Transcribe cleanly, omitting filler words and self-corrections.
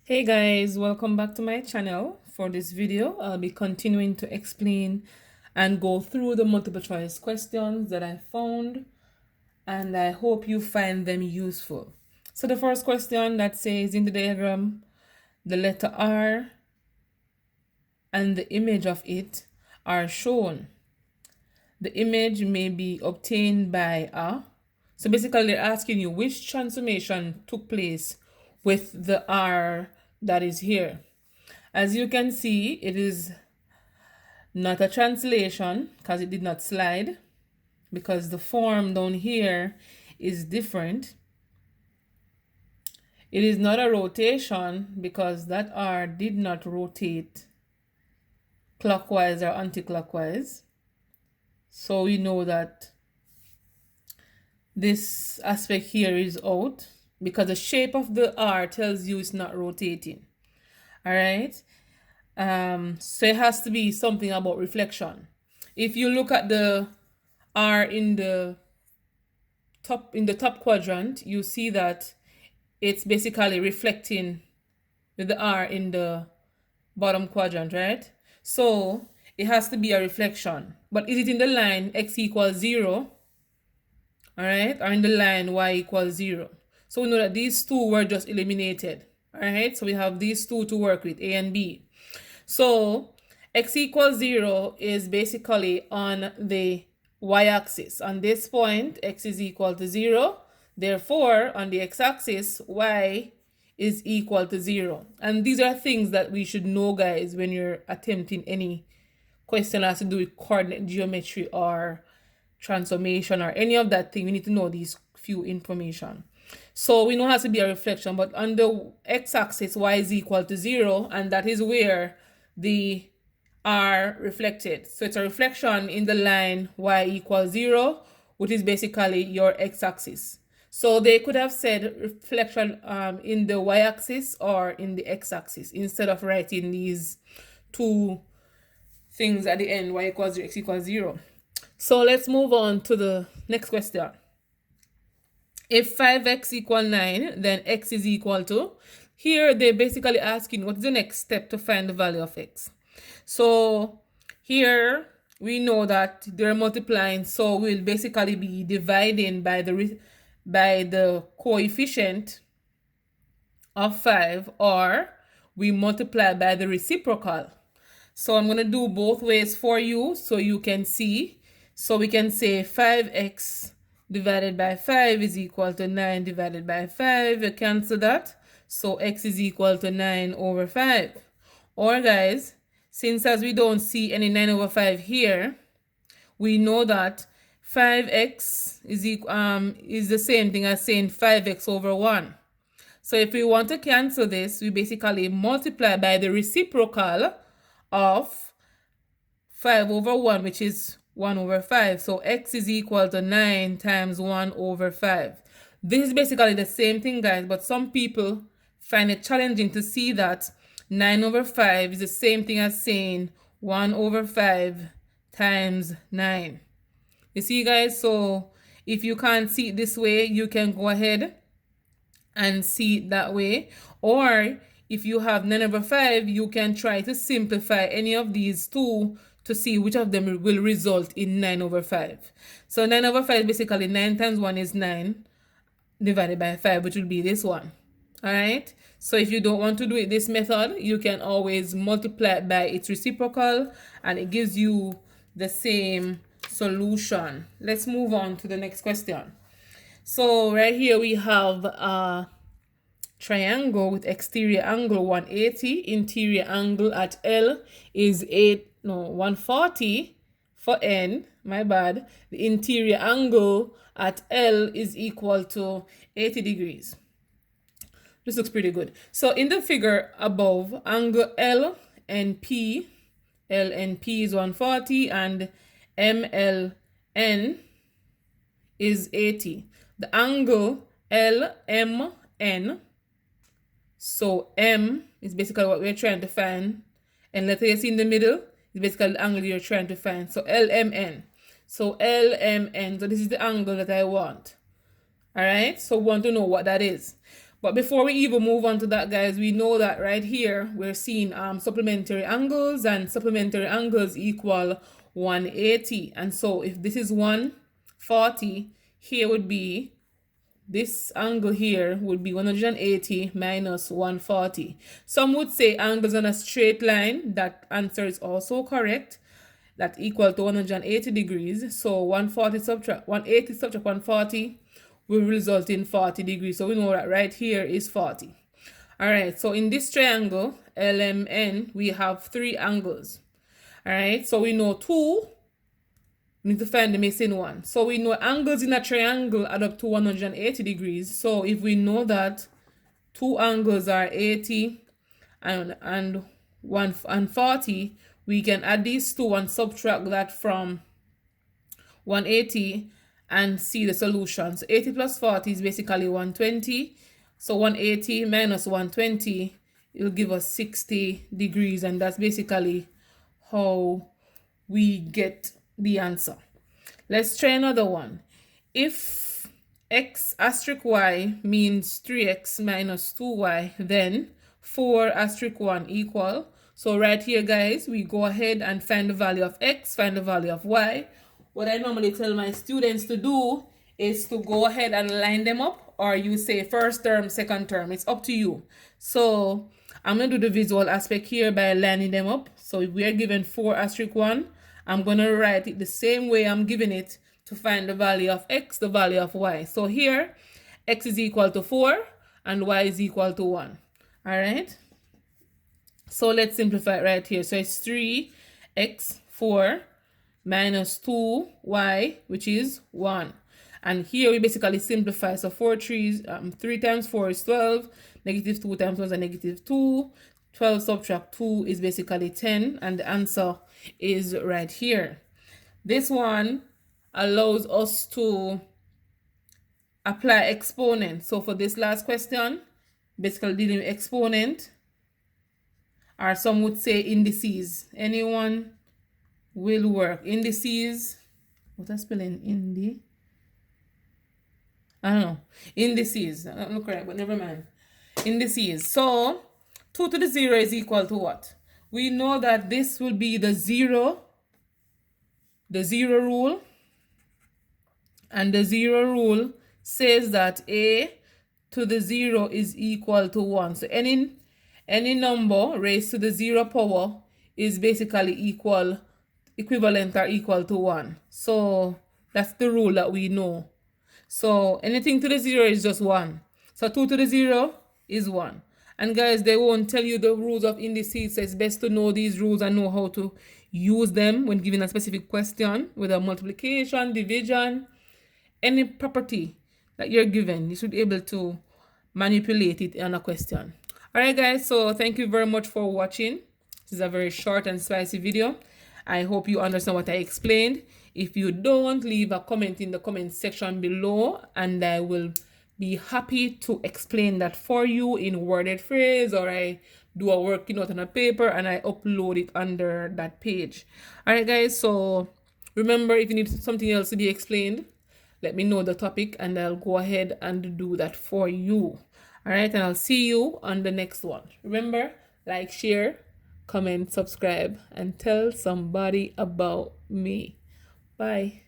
Hey guys, welcome back to my channel. For this video, I'll be continuing to explain and go through the multiple choice questions that I found, and I hope you find them useful. So the first question that says in the diagram, the letter R and the image of it are shown. The image may be obtained by a. So basically they're asking you which transformation took place with the R that is here. As you can see, it is not a translation because it did not slide, because the form down here is different. It is not a rotation because that R did not rotate clockwise or anti-clockwise. So we know that this aspect here is out because the shape of the R tells you it's not rotating. All right. So it has to be something about reflection. If you look at the R in the top quadrant, you see that it's basically reflecting with the R in the bottom quadrant, right? So it has to be a reflection. But is it in the line x equals 0? All right, or in the line y equals 0? So we know that these two were just eliminated. All right, so we have these two to work with, A and B. So x equals 0 is basically on the y-axis. On this point, x is equal to 0. Therefore, on the x-axis, y is equal to 0. And these are things that we should know, guys, when you're attempting any question that has to do with coordinate geometry or transformation or any of that thing. We need to know these few information. So we know it has to be a reflection, but on the x-axis, y is equal to 0, and that is where the R reflected. So it's a reflection in the line y equals 0, which is basically your x-axis. So they could have said reflection in the y-axis or in the x-axis instead of writing these two things at the end, y equals 0, x equals 0. So let's move on to the next question. If 5x equal 9, then x is equal to, here they're basically asking what is the next step to find the value of x. So here we know that they're multiplying, so we'll basically be dividing by the coefficient of 5, or we multiply by the reciprocal. So I'm going to do both ways for you so you can see. So we can say 5x divided by 5 is equal to 9 divided by 5. You cancel that. So x is equal to 9 over 5. Or guys, since as we don't see any 9 over 5 here, we know that 5x is the same thing as saying 5x over 1. So if we want to cancel this, we basically multiply by the reciprocal of 5 over 1, which is 1 over 5. So x is equal to 9 times 1 over 5. This is basically the same thing, guys, but some people find it challenging to see that 9 over 5 is the same thing as saying 1 over 5 times 9. You see, guys? So if you can't see it this way, you can go ahead and see it that way. Or if you have 9 over 5, you can try to simplify any of these two to see which of them will result in 9 over 5. So 9 over 5, basically 9 times 1 is 9 divided by 5, which will be this one. All right. So if you don't want to do it this method, you can always multiply by its reciprocal, and it gives you the same solution. Let's move on to the next question. So right here we have a triangle with exterior angle 180, interior angle at L is 140 for N, my bad. The interior angle at L is equal to 80 degrees. This looks pretty good. So in the figure above, angle L and P is 140 and MLN is 80. The angle LMN, so M is basically what we're trying to find, and letter S in the middle is basically the angle you're trying to find. So LMN. So LMN, so this is the angle that I want. All right, so we want to know what that is. But before we even move on to that, guys, we know that right here we're seeing supplementary angles, and supplementary angles equal 180. And so if this is 140, here would be this angle here would be 180 minus 140. Some would say angles on a straight line. That answer is also correct. That equal to 180 degrees. So 140 subtract 180 subtract 140 will result in 40 degrees. So we know that right here is 40. All right, so in this triangle, LMN, we have 3 angles. All right, so we know 2. We need to find the missing one. So we know angles in a triangle add up to 180 degrees. So if we know that 2 angles are 80 and 40, we can add these 2 and subtract that from 180 and see the solution. So 80 plus 40 is basically 120. So 180 minus 120, it will give us 60 degrees. And that's basically how we get the answer. Let's try another one. If x asterisk y means 3x minus 2y, then 4 asterisk 1 equal. So right here, guys, we go ahead and find the value of x, find the value of y. What I normally tell my students to do is to go ahead and line them up, or you say first term, second term. It's up to you. So I'm going to do the visual aspect here by lining them up. So if we are given 4 asterisk 1, I'm going to write it the same way I'm giving it to find the value of x, the value of y. So here, x is equal to 4 and y is equal to 1. All right? So let's simplify it right here. So it's 3x, 4 minus 2y, which is 1. And here we basically simplify. So 3 times 4 is 12. Negative 2 times 1 is a negative 2. 12 subtract 2 is basically 10. And the answer is right here. This one allows us to apply exponent. So for this last question, basically dealing with exponent, or some would say indices. Anyone will work. Indices, what I spelling indi? I don't know. Indices. I don't know correct, but never mind. Indices. So 2 to the 0 is equal to what? We know that this will be the zero rule. And the 0 rule says that a to the 0 is equal to 1. So any number raised to the 0 power is basically equivalent or equal to 1. So that's the rule that we know. So anything to the 0 is just 1. So 2 to the 0 is 1. And guys, they won't tell you the rules of indices. So it's best to know these rules and know how to use them when given a specific question, whether multiplication, division, any property that you're given. You should be able to manipulate it in a question. All right, guys. So thank you very much for watching. This is a very short and spicy video. I hope you understand what I explained. If you don't, leave a comment in the comment section below, and I will be happy to explain that for you in worded phrase, or I do a working note on a paper and I upload it under that page. All right, guys. So remember, if you need something else to be explained, let me know the topic and I'll go ahead and do that for you. All right, and I'll see you on the next one. Remember, like, share, comment, subscribe, and tell somebody about me. Bye.